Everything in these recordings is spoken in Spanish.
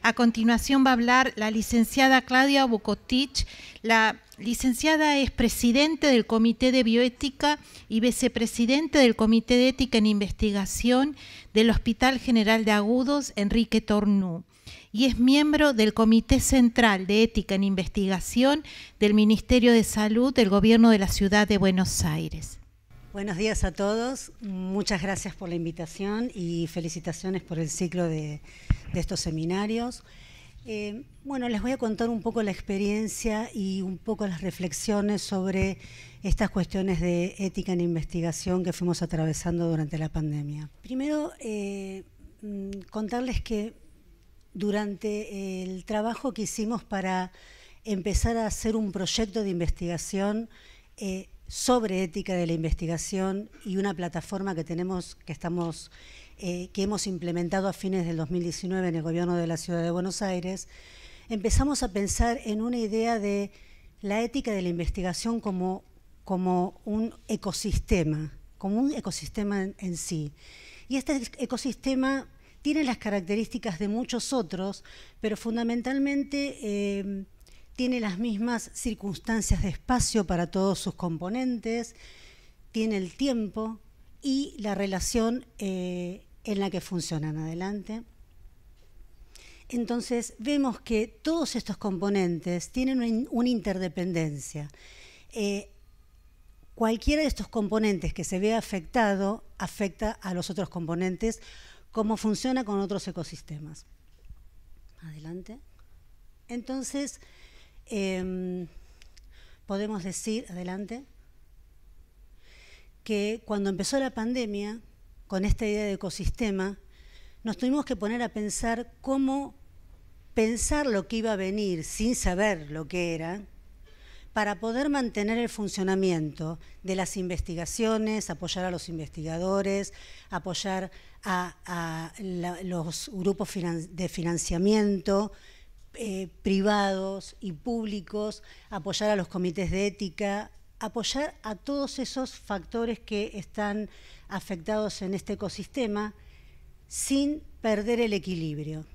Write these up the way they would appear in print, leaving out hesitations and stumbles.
A continuación va a hablar la licenciada Claudia Bukotich. La licenciada es presidente del Comité de Bioética y vicepresidente del Comité de Ética en Investigación del Hospital General de Agudos Enrique Tornú y es miembro del Comité Central de Ética en Investigación del Ministerio de Salud del Gobierno de la Ciudad de Buenos Aires. Buenos días a todos, muchas gracias por la invitación y felicitaciones por el ciclo de estos seminarios. Bueno, les voy a contar un poco la experiencia y un poco las reflexiones sobre estas cuestiones de ética en investigación que fuimos atravesando durante la pandemia. Primero, contarles que durante el trabajo que hicimos para empezar a hacer un proyecto de investigación sobre ética de la investigación y una plataforma que hemos implementado a fines del 2019 en el Gobierno de la Ciudad de Buenos Aires, empezamos a pensar en una idea de la ética de la investigación como un ecosistema en sí. Y este ecosistema tiene las características de muchos otros, pero fundamentalmente tiene las mismas circunstancias de espacio para todos sus componentes, tiene el tiempo y la relación en la que funcionan. Adelante. Entonces, vemos que todos estos componentes tienen una interdependencia. Cualquiera de estos componentes que se vea afectado, afecta a los otros componentes, como funciona con otros ecosistemas. Adelante. Entonces, podemos decir, adelante, que cuando empezó la pandemia, con esta idea de ecosistema, nos tuvimos que poner a pensar cómo pensar lo que iba a venir sin saber lo que era, para poder mantener el funcionamiento de las investigaciones, apoyar a los investigadores, apoyar a los grupos de financiamiento, privados y públicos, apoyar a los comités de ética, apoyar a todos esos factores que están afectados en este ecosistema sin perder el equilibrio.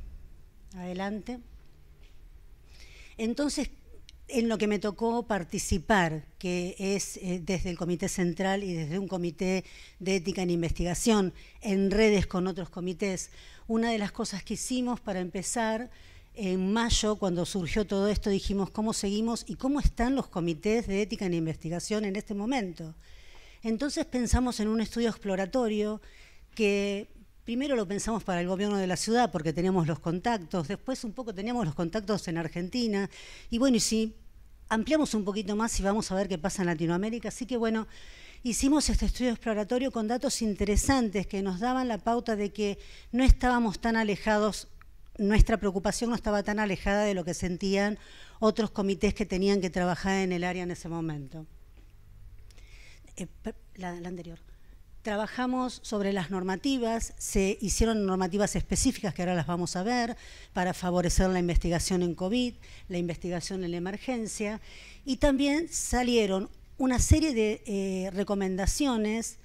Adelante. Entonces, en lo que me tocó participar, que es desde el Comité Central y desde un Comité de Ética en Investigación, en redes con otros comités, una de las cosas que hicimos para empezar, en mayo, cuando surgió todo esto, dijimos cómo seguimos y cómo están los comités de ética en investigación en este momento. Entonces pensamos en un estudio exploratorio que primero lo pensamos para el gobierno de la ciudad porque teníamos los contactos, después un poco teníamos los contactos en Argentina y bueno, y si ampliamos un poquito más y vamos a ver qué pasa en Latinoamérica. Así que bueno, hicimos este estudio exploratorio con datos interesantes que nos daban la pauta de que no estábamos tan alejados. Nuestra preocupación no estaba tan alejada de lo que sentían otros comités que tenían que trabajar en el área en ese momento. La anterior. Trabajamos sobre las normativas, se hicieron normativas específicas que ahora las vamos a ver para favorecer la investigación en COVID, la investigación en la emergencia y también salieron una serie de recomendaciones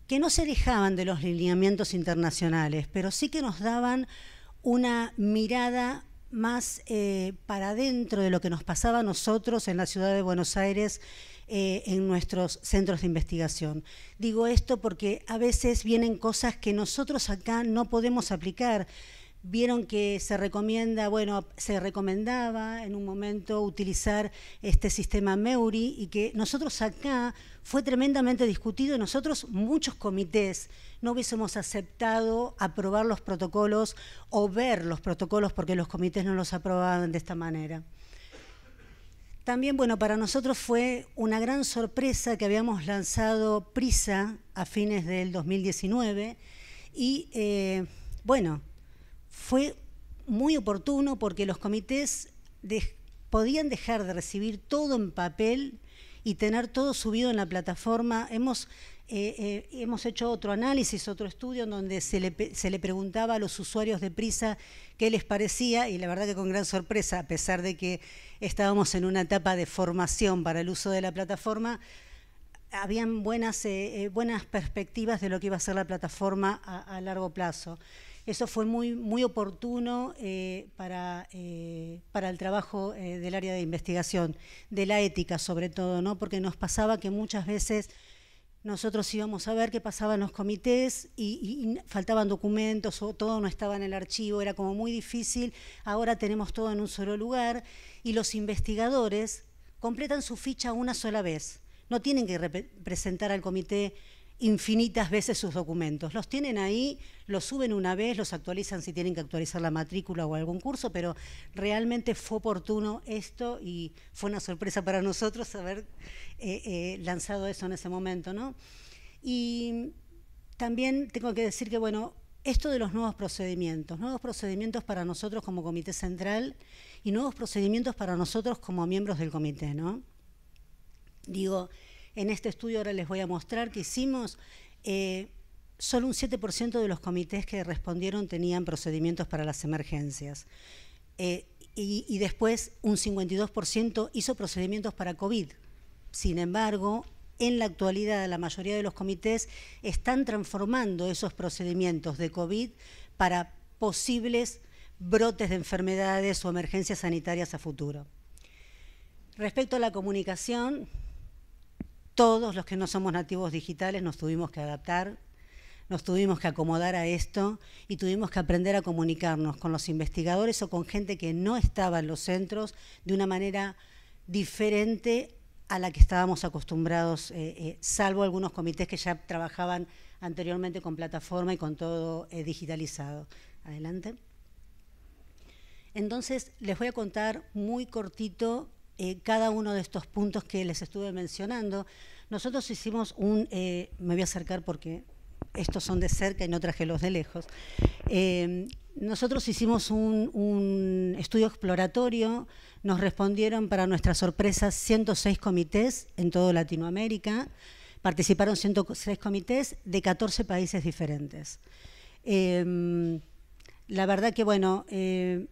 que no se alejaban de los lineamientos internacionales, pero sí que nos daban una mirada más para adentro de lo que nos pasaba a nosotros en la ciudad de Buenos Aires, en nuestros centros de investigación. Digo esto porque a veces vienen cosas que nosotros acá no podemos aplicar. Vieron que se recomendaba en un momento utilizar este sistema MEURI y que nosotros acá fue tremendamente discutido y nosotros, muchos comités, no hubiésemos aceptado aprobar los protocolos o ver los protocolos porque los comités no los aprobaban de esta manera. También, bueno, para nosotros fue una gran sorpresa que habíamos lanzado PRISA a fines del 2019 y, bueno, fue muy oportuno porque los comités podían dejar de recibir todo en papel y tener todo subido en la plataforma. Hemos hecho otro análisis, otro estudio en donde se le preguntaba a los usuarios de PRISA qué les parecía y la verdad que con gran sorpresa, a pesar de que estábamos en una etapa de formación para el uso de la plataforma, habían buenas perspectivas de lo que iba a ser la plataforma a largo plazo. Eso fue muy oportuno para el trabajo del área de investigación, de la ética sobre todo, ¿no? Porque nos pasaba que muchas veces nosotros íbamos a ver qué pasaba en los comités y faltaban documentos o todo no estaba en el archivo, era como muy difícil. Ahora tenemos todo en un solo lugar y los investigadores completan su ficha una sola vez. No tienen que presentar al comité infinitas veces sus documentos. Los tienen ahí, los suben una vez, los actualizan si tienen que actualizar la matrícula o algún curso, pero realmente fue oportuno esto y fue una sorpresa para nosotros haber lanzado eso en ese momento, ¿no? Y también tengo que decir que, bueno, esto de los nuevos procedimientos para nosotros como Comité Central y nuevos procedimientos para nosotros como miembros del comité, ¿no? Digo, en este estudio ahora les voy a mostrar que hicimos, solo un 7% de los comités que respondieron tenían procedimientos para las emergencias. Y después un 52% hizo procedimientos para COVID. Sin embargo, en la actualidad la mayoría de los comités están transformando esos procedimientos de COVID para posibles brotes de enfermedades o emergencias sanitarias a futuro. Respecto a la comunicación, todos los que no somos nativos digitales nos tuvimos que adaptar, nos tuvimos que acomodar a esto y tuvimos que aprender a comunicarnos con los investigadores o con gente que no estaba en los centros de una manera diferente a la que estábamos acostumbrados, salvo algunos comités que ya trabajaban anteriormente con plataforma y con todo digitalizado. Adelante. Entonces, les voy a contar muy cortito cada uno de estos puntos que les estuve mencionando. Nosotros hicimos me voy a acercar porque estos son de cerca y no traje los de lejos. Nosotros hicimos un estudio exploratorio, nos respondieron para nuestra sorpresa 106 comités en toda Latinoamérica, participaron 106 comités de 14 países diferentes. La verdad que, bueno, el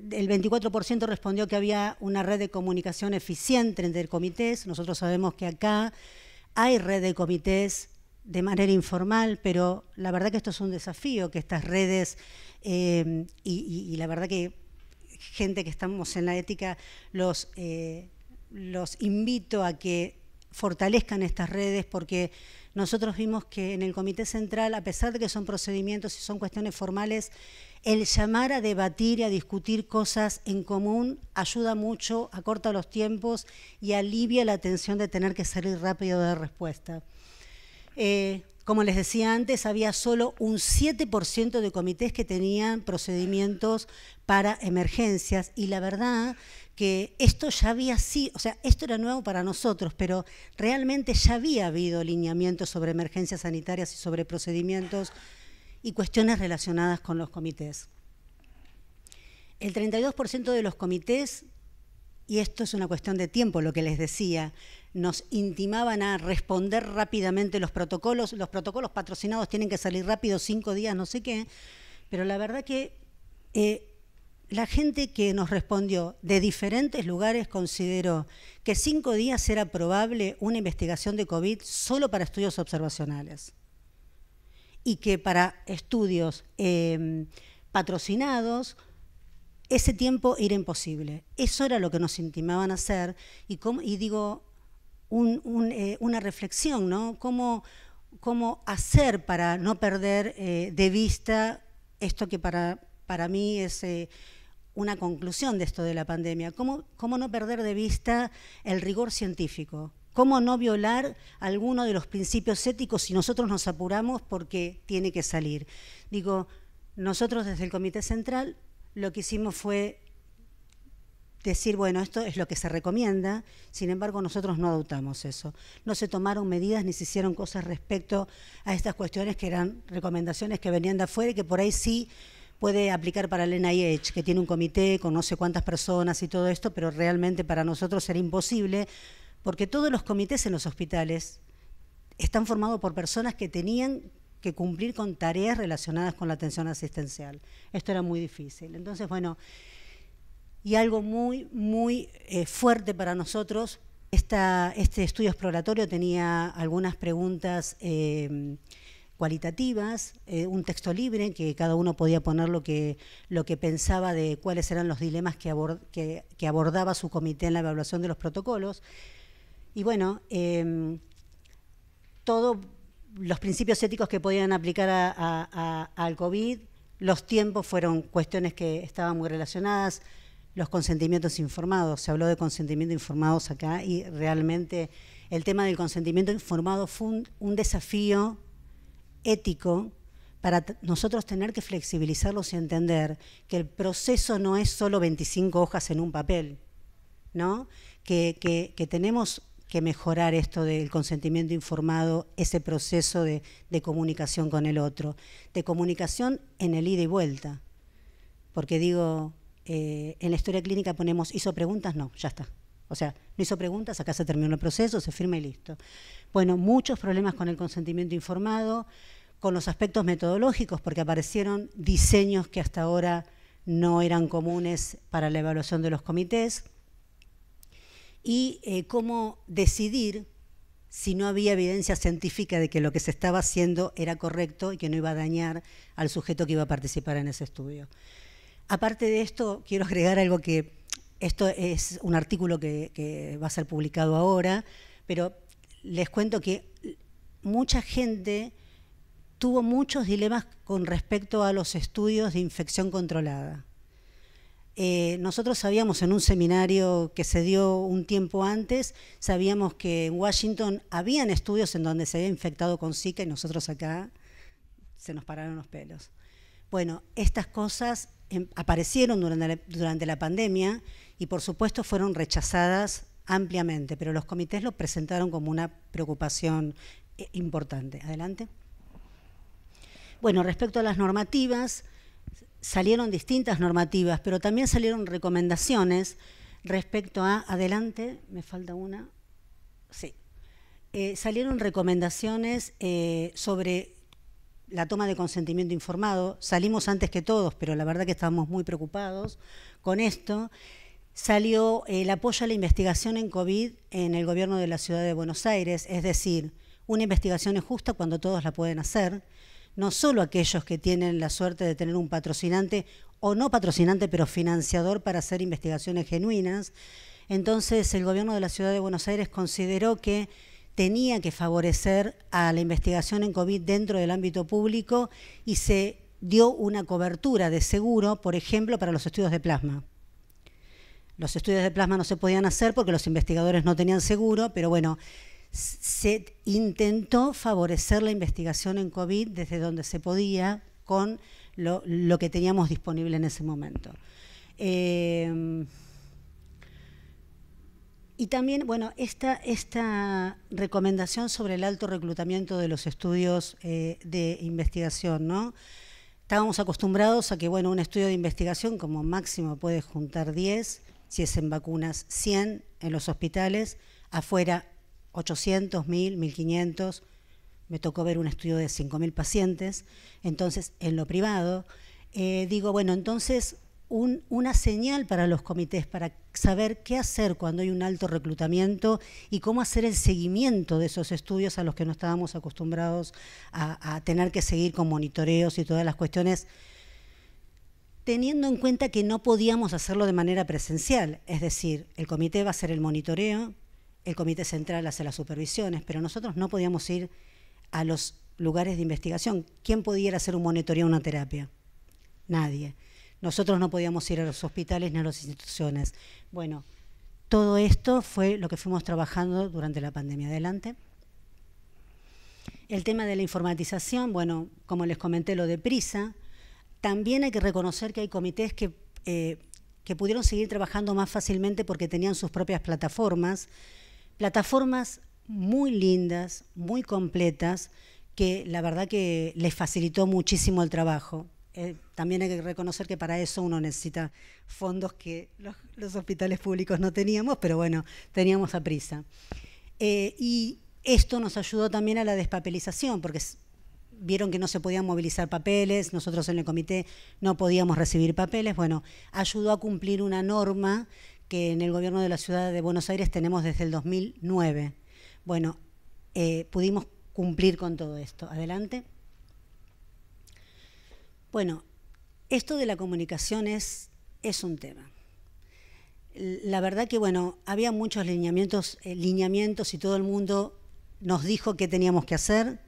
24% respondió que había una red de comunicación eficiente entre comités. Nosotros sabemos que acá hay red de comités de manera informal, pero la verdad que esto es un desafío, que estas redes, y la verdad que gente que estamos en la ética, los invito a que fortalezcan estas redes, porque nosotros vimos que en el Comité Central, a pesar de que son procedimientos y son cuestiones formales, el llamar a debatir y a discutir cosas en común ayuda mucho, acorta los tiempos y alivia la tensión de tener que salir rápido de respuesta. Como les decía antes, había solo un 7% de comités que tenían procedimientos para emergencias y la verdad que esto ya había sido, o sea, esto era nuevo para nosotros, pero realmente ya había habido lineamientos sobre emergencias sanitarias y sobre procedimientos y cuestiones relacionadas con los comités. El 32% de los comités, y esto es una cuestión de tiempo, lo que les decía, nos intimaban a responder rápidamente los protocolos patrocinados tienen que salir rápido, 5 días, no sé qué, pero la verdad que la gente que nos respondió de diferentes lugares consideró que 5 días era probable una investigación de COVID solo para estudios observacionales y que para estudios patrocinados ese tiempo era imposible. Eso era lo que nos intimaban a hacer y digo, una reflexión, ¿no? ¿Cómo hacer para no perder de vista esto que para mí es una conclusión de esto de la pandemia? ¿Cómo no perder de vista el rigor científico? ¿Cómo no violar alguno de los principios éticos si nosotros nos apuramos porque tiene que salir? Digo, nosotros desde el Comité Central lo que hicimos fue decir, bueno, esto es lo que se recomienda, sin embargo nosotros no adoptamos eso. No se tomaron medidas ni se hicieron cosas respecto a estas cuestiones que eran recomendaciones que venían de afuera y que por ahí sí puede aplicar para el NIH, que tiene un comité con no sé cuántas personas y todo esto, pero realmente para nosotros era imposible, porque todos los comités en los hospitales están formados por personas que tenían que cumplir con tareas relacionadas con la atención asistencial. Esto era muy difícil. Entonces, bueno, y algo muy fuerte para nosotros, este estudio exploratorio tenía algunas preguntas cualitativas, un texto libre, que cada uno podía poner lo que pensaba de cuáles eran los dilemas que abordaba su comité en la evaluación de los protocolos. Y bueno, todos los principios éticos que podían aplicar al COVID, los tiempos fueron cuestiones que estaban muy relacionadas, los consentimientos informados, se habló de consentimientos informados acá y realmente el tema del consentimiento informado fue un desafío ético para nosotros tener que flexibilizarlos y entender que el proceso no es solo 25 hojas en un papel, ¿no? Que tenemos que mejorar esto del consentimiento informado, ese proceso de comunicación con el otro, de comunicación en el ida y vuelta. Porque digo, en la historia clínica ponemos, ¿hizo preguntas? No, ya está. O sea, no hizo preguntas, acá se terminó el proceso, se firma y listo. Bueno, muchos problemas con el consentimiento informado, con los aspectos metodológicos, porque aparecieron diseños que hasta ahora no eran comunes para la evaluación de los comités, y cómo decidir si no había evidencia científica de que lo que se estaba haciendo era correcto y que no iba a dañar al sujeto que iba a participar en ese estudio. Aparte de esto, quiero agregar algo que, esto es un artículo que va a ser publicado ahora, pero les cuento que mucha gente tuvo muchos dilemas con respecto a los estudios de infección controlada. Nosotros sabíamos en un seminario que se dio un tiempo antes, sabíamos que en Washington habían estudios en donde se había infectado con Zika y nosotros acá se nos pararon los pelos. Bueno, estas cosas aparecieron durante la pandemia y por supuesto fueron rechazadas ampliamente, pero los comités lo presentaron como una preocupación importante. Adelante. Bueno, respecto a las normativas, salieron distintas normativas, pero también salieron recomendaciones respecto a, adelante, me falta una, sí, salieron recomendaciones sobre la toma de consentimiento informado. Salimos antes que todos, pero la verdad que estábamos muy preocupados con esto. Salió el apoyo a la investigación en COVID en el gobierno de la Ciudad de Buenos Aires, es decir, una investigación es justa cuando todos la pueden hacer, no solo aquellos que tienen la suerte de tener un patrocinante o no patrocinante, pero financiador para hacer investigaciones genuinas. Entonces, el gobierno de la Ciudad de Buenos Aires consideró que tenía que favorecer a la investigación en COVID dentro del ámbito público y se dio una cobertura de seguro, por ejemplo, para los estudios de plasma. Los estudios de plasma no se podían hacer porque los investigadores no tenían seguro, pero bueno, se intentó favorecer la investigación en COVID desde donde se podía con lo que teníamos disponible en ese momento. Y también, bueno, esta recomendación sobre el alto reclutamiento de los estudios de investigación, ¿no? Estábamos acostumbrados a que, bueno, un estudio de investigación como máximo puede juntar 10, si es en vacunas 100 en los hospitales, afuera 800, 1000, 1500, me tocó ver un estudio de 5000 pacientes, entonces en lo privado, digo, bueno, entonces una señal para los comités para saber qué hacer cuando hay un alto reclutamiento y cómo hacer el seguimiento de esos estudios a los que no estábamos acostumbrados a tener que seguir con monitoreos y todas las cuestiones, teniendo en cuenta que no podíamos hacerlo de manera presencial, es decir, el comité va a hacer el monitoreo, el comité central hace las supervisiones, pero nosotros no podíamos ir a los lugares de investigación. ¿Quién podía hacer un monitoreo o una terapia? Nadie. Nosotros no podíamos ir a los hospitales ni a las instituciones. Bueno, todo esto fue lo que fuimos trabajando durante la pandemia. Adelante. El tema de la informatización, bueno, como les comenté lo de PRISA, también hay que reconocer que hay comités que pudieron seguir trabajando más fácilmente porque tenían sus propias plataformas muy lindas, muy completas, que la verdad que les facilitó muchísimo el trabajo. También hay que reconocer que para eso uno necesita fondos que los hospitales públicos no teníamos, pero bueno, teníamos a PRISA. Y esto nos ayudó también a la despapelización, porque vieron que no se podían movilizar papeles, nosotros en el comité no podíamos recibir papeles, bueno, ayudó a cumplir una norma que en el gobierno de la Ciudad de Buenos Aires tenemos desde el 2009. Bueno, pudimos cumplir con todo esto. Adelante. Bueno, esto de la comunicación es un tema. La verdad que, bueno, había muchos lineamientos y todo el mundo nos dijo qué teníamos que hacer.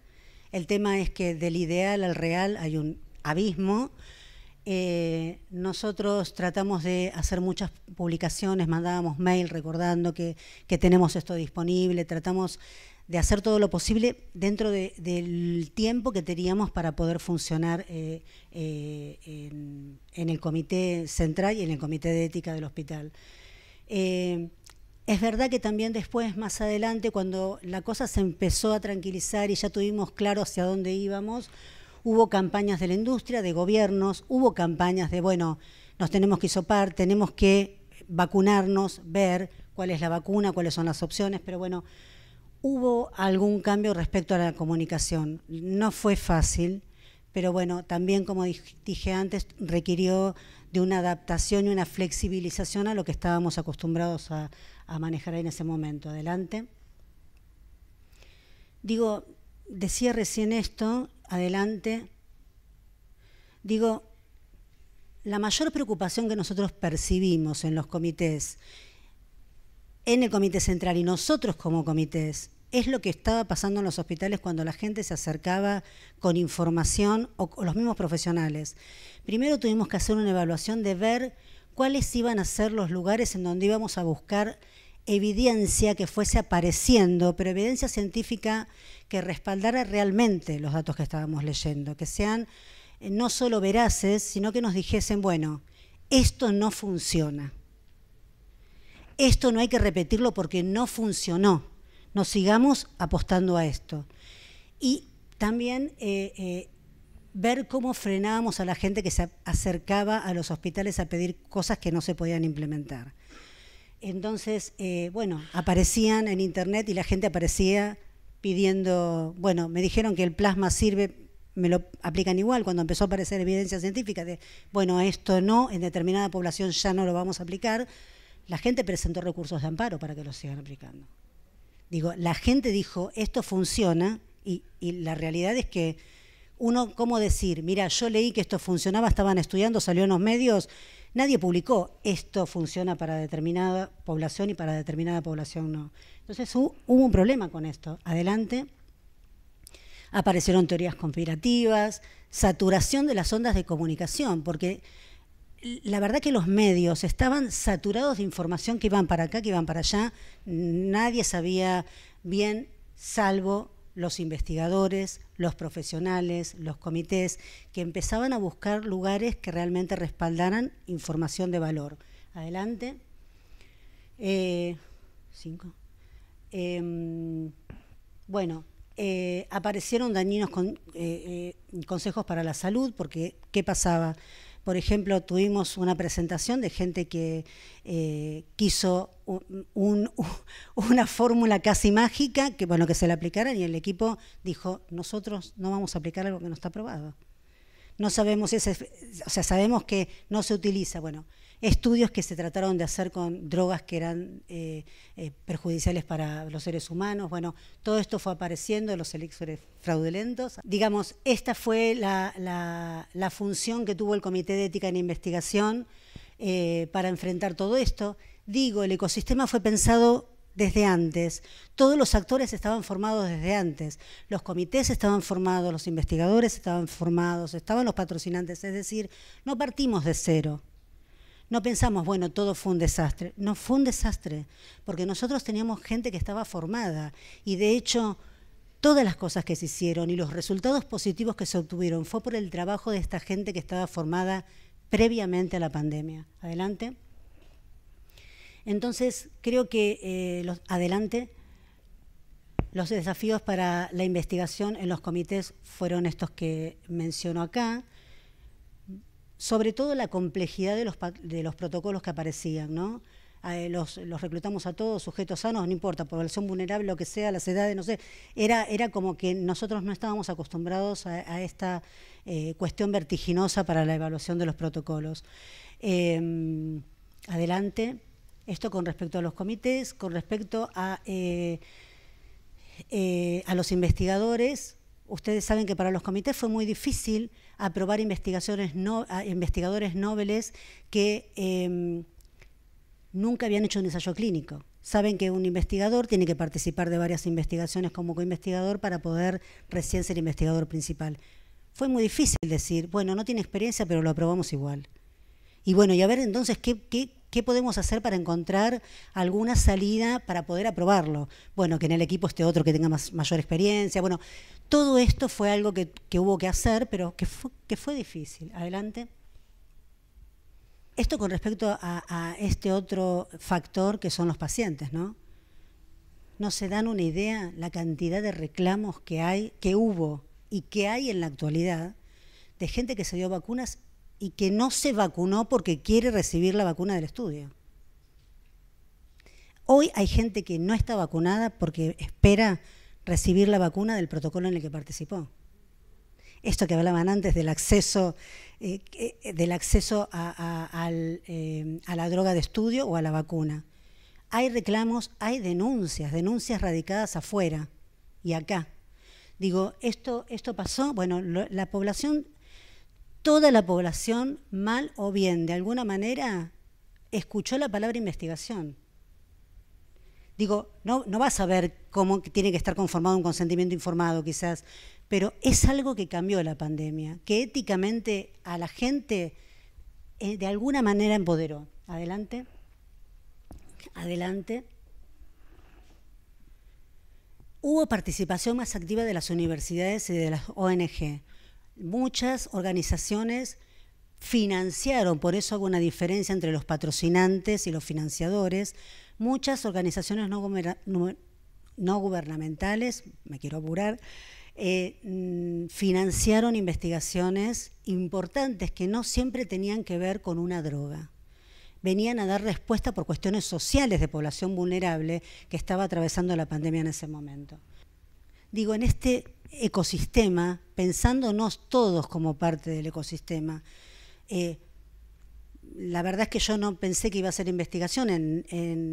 El tema es que del ideal al real hay un abismo. Nosotros tratamos de hacer muchas publicaciones, mandábamos mail recordando que tenemos esto disponible, tratamos de hacer todo lo posible dentro del tiempo que teníamos para poder funcionar en el comité central y en el comité de ética del hospital. Es verdad que también después, más adelante, cuando la cosa se empezó a tranquilizar y ya tuvimos claro hacia dónde íbamos, hubo campañas de la industria, de gobiernos, hubo campañas de, bueno, nos tenemos que hisopar, tenemos que vacunarnos, ver cuál es la vacuna, cuáles son las opciones, pero bueno, hubo algún cambio respecto a la comunicación. No fue fácil, pero bueno, también, como dije antes, requirió de una adaptación y una flexibilización a lo que estábamos acostumbrados a manejar en ese momento. Adelante. Digo, decía recién esto, adelante. Digo, la mayor preocupación que nosotros percibimos en los comités, en el comité central y nosotros como comités, es lo que estaba pasando en los hospitales cuando la gente se acercaba con información o los mismos profesionales. Primero tuvimos que hacer una evaluación de ver cuáles iban a ser los lugares en donde íbamos a buscar evidencia que fuese apareciendo, pero evidencia científica que respaldara realmente los datos que estábamos leyendo, que sean no solo veraces, sino que nos dijesen, bueno, esto no funciona. Esto no hay que repetirlo porque no funcionó. Nos sigamos apostando a esto. Y también ver cómo frenábamos a la gente que se acercaba a los hospitales a pedir cosas que no se podían implementar. Entonces, bueno, aparecían en internet y la gente aparecía pidiendo, bueno, me dijeron que el plasma sirve, me lo aplican igual, cuando empezó a aparecer evidencia científica de, bueno, esto no, en determinada población ya no lo vamos a aplicar, la gente presentó recursos de amparo para que lo sigan aplicando. Digo, la gente dijo, esto funciona, y la realidad es que uno, ¿cómo decir? Mira, yo leí que esto funcionaba, estaban estudiando, salió en los medios, nadie publicó, esto funciona para determinada población y para determinada población no. Entonces hubo un problema con esto. Adelante. Aparecieron teorías conspirativas, saturación de las ondas de comunicación, porque la verdad que los medios estaban saturados de información que iban para acá, que iban para allá. Nadie sabía bien, salvo los investigadores, los profesionales, los comités, que empezaban a buscar lugares que realmente respaldaran información de valor. Adelante. 5. Bueno, aparecieron dañinos consejos para la salud, porque ¿qué pasaba? Por ejemplo, tuvimos una presentación de gente que quiso una fórmula casi mágica, que bueno, que se la aplicaran, y el equipo dijo, nosotros no vamos a aplicar algo que no está aprobado. No sabemos, o sea, sabemos que no se utiliza. Bueno, estudios que se trataron de hacer con drogas que eran perjudiciales para los seres humanos. Bueno, todo esto fue apareciendo, los elixires fraudulentos. Digamos, esta fue la función que tuvo el Comité de Ética en Investigación para enfrentar todo esto. Digo, el ecosistema fue pensado desde antes. Todos los actores estaban formados desde antes. Los comités estaban formados, los investigadores estaban formados, estaban los patrocinantes. Es decir, no partimos de cero. No pensamos, bueno, todo fue un desastre. No fue un desastre, porque nosotros teníamos gente que estaba formada y de hecho todas las cosas que se hicieron y los resultados positivos que se obtuvieron fue por el trabajo de esta gente que estaba formada previamente a la pandemia. Adelante. Entonces, creo que, adelante, los desafíos para la investigación en los comités fueron estos que menciono acá. Sobre todo la complejidad de los protocolos que aparecían, ¿no? Los reclutamos a todos, sujetos sanos, no importa, población vulnerable, lo que sea, las edades, no sé. Era como que nosotros no estábamos acostumbrados a esta cuestión vertiginosa para la evaluación de los protocolos. Adelante. Esto con respecto a los comités, con respecto a los investigadores. ustedes saben que para los comités fue muy difícil aprobar investigadores nobles que nunca habían hecho un ensayo clínico. Saben que un investigador tiene que participar de varias investigaciones como coinvestigador para poder recién ser investigador principal. Fue muy difícil decir, bueno, no tiene experiencia, pero lo aprobamos igual. Y bueno, y a ver entonces qué podemos hacer para encontrar alguna salida para poder aprobarlo. Bueno, que en el equipo esté otro que tenga mayor experiencia. Bueno, todo esto fue algo que hubo que hacer, pero que fue difícil. Adelante. Esto con respecto a este otro factor que son los pacientes, ¿no? No se dan una idea la cantidad de reclamos que hubo y que hay en la actualidad de gente que se dio vacunas y que no se vacunó porque quiere recibir la vacuna del estudio. Hoy hay gente que no está vacunada porque espera recibir la vacuna del protocolo en el que participó. Esto que hablaban antes del acceso a la droga de estudio o a la vacuna. Hay reclamos, hay denuncias radicadas afuera y acá. Digo, esto pasó, bueno, la población, toda la población, mal o bien, de alguna manera, escuchó la palabra investigación. Digo, no vas a ver cómo tiene que estar conformado un consentimiento informado quizás, pero es algo que cambió la pandemia, que éticamente a la gente de alguna manera empoderó. Adelante. Adelante. Hubo participación más activa de las universidades y de las ONG. Muchas organizaciones financiaron, por eso hago una diferencia entre los patrocinantes y los financiadores. Muchas organizaciones no gubernamentales, me quiero apurar, financiaron investigaciones importantes que no siempre tenían que ver con una droga. Venían a dar respuesta por cuestiones sociales de población vulnerable que estaba atravesando la pandemia en ese momento. Digo, en este ecosistema, pensándonos todos como parte del ecosistema, la verdad es que yo no pensé que iba a hacer investigación.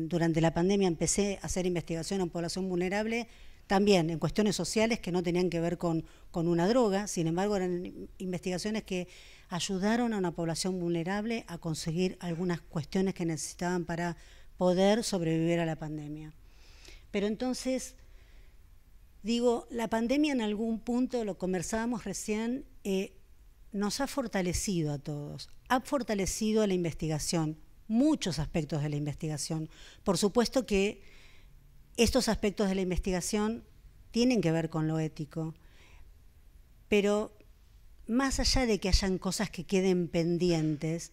Durante la pandemia empecé a hacer investigación en población vulnerable, también en cuestiones sociales que no tenían que ver con una droga. Sin embargo, eran investigaciones que ayudaron a una población vulnerable a conseguir algunas cuestiones que necesitaban para poder sobrevivir a la pandemia. Pero entonces, digo, la pandemia en algún punto, lo conversábamos recién, nos ha fortalecido a todos, ha fortalecido a la investigación, muchos aspectos de la investigación. Por supuesto que estos aspectos de la investigación tienen que ver con lo ético, pero más allá de que hayan cosas que queden pendientes,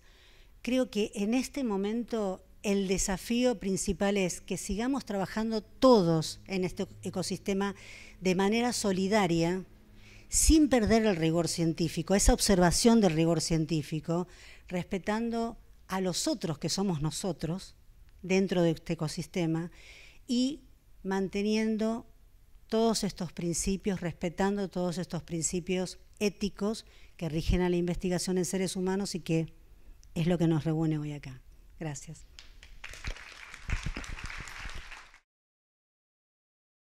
creo que en este momento el desafío principal es que sigamos trabajando todos en este ecosistema de manera solidaria, sin perder el rigor científico, esa observación del rigor científico, respetando a los otros que somos nosotros dentro de este ecosistema y manteniendo todos estos principios, respetando todos estos principios éticos que rigen a la investigación en seres humanos y que es lo que nos reúne hoy acá. Gracias.